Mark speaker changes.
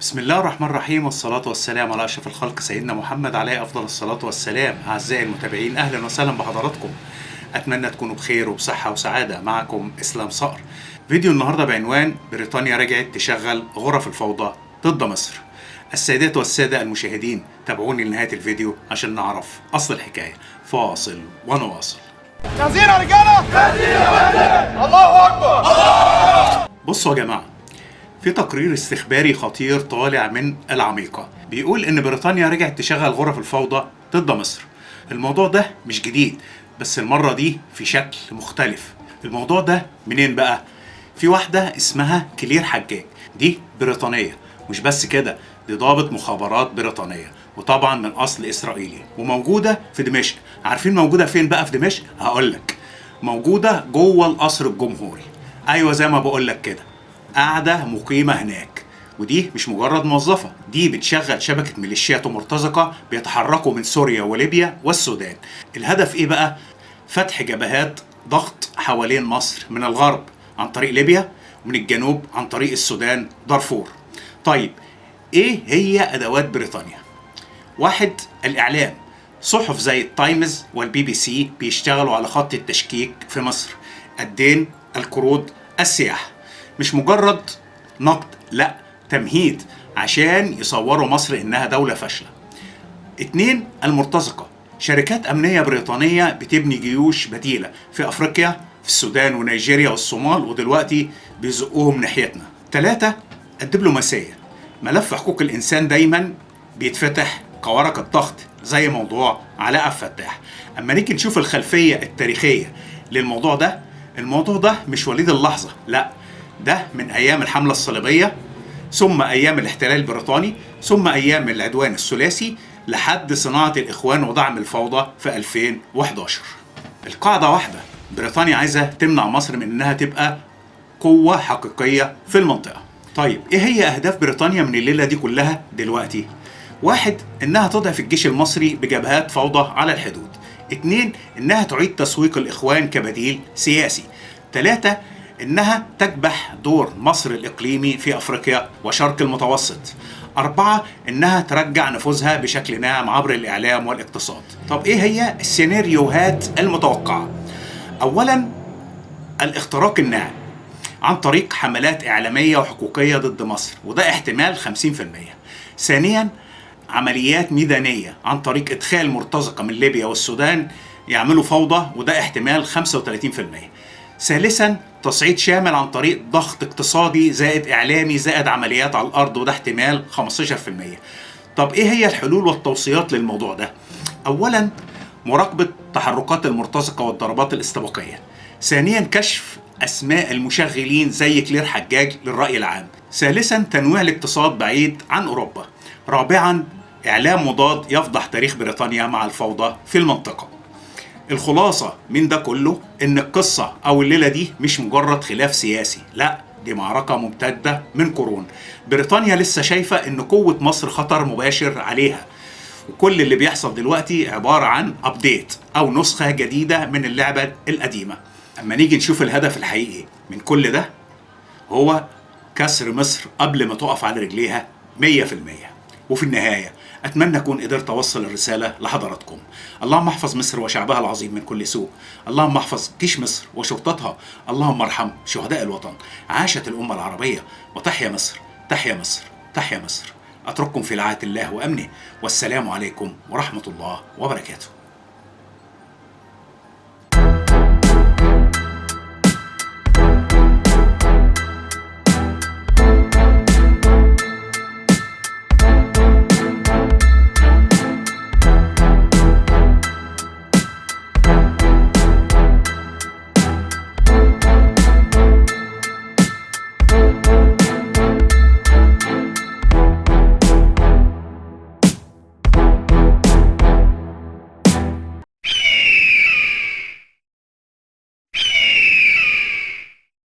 Speaker 1: بسم الله الرحمن الرحيم، والصلاة والسلام على أشرف الخلق سيدنا محمد عليه أفضل الصلاة والسلام. أعزائي المتابعين، أهلا وسهلا بحضراتكم. أتمنى تكونوا بخير وبصحة وسعادة. معكم إسلام صقر. فيديو النهاردة بعنوان: بريطانيا رجعت تشغل غرف الفوضى ضد مصر. السيدات والسادة المشاهدين، تابعوني لنهاية الفيديو عشان نعرف أصل الحكاية. فاصل ونواصل.
Speaker 2: جاهزين يا رجالة؟ جاهزين يا فندم. الله أكبر.
Speaker 1: بصوا يا جماعة، في تقرير استخباري خطير طالع من العميقة بيقول إن بريطانيا رجعت تشغل غرف الفوضى ضد مصر. الموضوع ده مش جديد، بس المرة دي في شكل مختلف. الموضوع ده منين بقى؟ في واحدة اسمها كلير حجاج، دي بريطانية، مش بس كده، دي ضابط مخابرات بريطانية، وطبعا من أصل إسرائيلي، وموجودة في دمشق. عارفين موجودة فين بقى في دمشق؟ هقولك. موجودة جوه القصر الجمهوري. أيوة زي ما بقولك كده، قاعدة مقيمة هناك. ودي مش مجرد موظفة، دي بتشغل شبكة ميليشيات ومرتزقة بيتحركوا من سوريا وليبيا والسودان. الهدف ايه بقى؟ فتح جبهات ضغط حوالين مصر، من الغرب عن طريق ليبيا، ومن الجنوب عن طريق السودان دارفور. طيب، ايه هي ادوات بريطانيا؟ واحد، الاعلام. صحف زي التايمز والبي بي سي بيشتغلوا على خط التشكيك في مصر. الدين، القروض، السياحة. مش مجرد نقد، لا، تمهيد عشان يصوروا مصر انها دولة فاشلة. اتنين، المرتزقة. شركات امنية بريطانية بتبني جيوش بديلة في افريقيا، في السودان ونيجيريا والصومال، ودلوقتي بيزقوهم ناحيتنا. تلاتة، الدبلوماسية. ملف حقوق الانسان دايما بيتفتح كورقة ضغط، زي موضوع علاء عبد الفتاح. اما نيجي نشوف الخلفية التاريخية للموضوع ده، الموضوع ده مش وليد اللحظة، لا، ده من أيام الحملة الصليبية، ثم أيام الاحتلال البريطاني، ثم أيام العدوان الثلاثي، لحد صناعة الإخوان ودعم الفوضى في 2011. القاعدة واحدة، بريطانيا عايزة تمنع مصر من إنها تبقى قوة حقيقية في المنطقة. طيب، إيه هي أهداف بريطانيا من الليلة دي كلها دلوقتي؟ واحد، إنها تضعف الجيش المصري بجبهات فوضى على الحدود. اتنين، إنها تعيد تسويق الإخوان كبديل سياسي. تلاتة، إنها تكبح دور مصر الإقليمي في أفريقيا وشرق المتوسط. أربعة، إنها ترجع نفوذها بشكل ناعم عبر الإعلام والاقتصاد. طب إيه هي السيناريوهات المتوقعة؟ أولاً، الاختراق الناعم عن طريق حملات إعلامية وحقوقية ضد مصر، وده احتمال 50%. ثانياً، عمليات ميدانية عن طريق إدخال مرتزقة من ليبيا والسودان يعملوا فوضى، وده احتمال 35%. ثالثاً، تصعيد شامل عن طريق ضغط اقتصادي زائد إعلامي زائد عمليات على الأرض، وده احتمال 15%. طب إيه هي الحلول والتوصيات للموضوع ده؟ أولاً، مراقبة تحركات المرتزقة والضربات الاستباقية. ثانياً، كشف أسماء المشغلين زي كلير حجاج للرأي العام. ثالثاً، تنويع الاقتصاد بعيد عن أوروبا. رابعاً، إعلام مضاد يفضح تاريخ بريطانيا مع الفوضى في المنطقة. الخلاصة من ده كله إن القصة أو الليلة دي مش مجرد خلاف سياسي، لا، دي معركة ممتدة من قرون. بريطانيا لسه شايفة إن قوة مصر خطر مباشر عليها، وكل اللي بيحصل دلوقتي عبارة عن أبديت أو نسخة جديدة من اللعبة القديمة. أما نيجي نشوف الهدف الحقيقي من كل ده، هو كسر مصر قبل ما تقف على رجليها 100%. وفي النهاية، أتمنى أكون قدرت أوصل الرسالة لحضراتكم. اللهم احفظ مصر وشعبها العظيم من كل سوء. اللهم احفظ جيش مصر وشرطتها. اللهم ارحم شهداء الوطن. عاشت الأمة العربية، وتحيا مصر، تحيا مصر، تحيا مصر. أترككم في رعاية الله وأمنه، والسلام عليكم ورحمة الله وبركاته.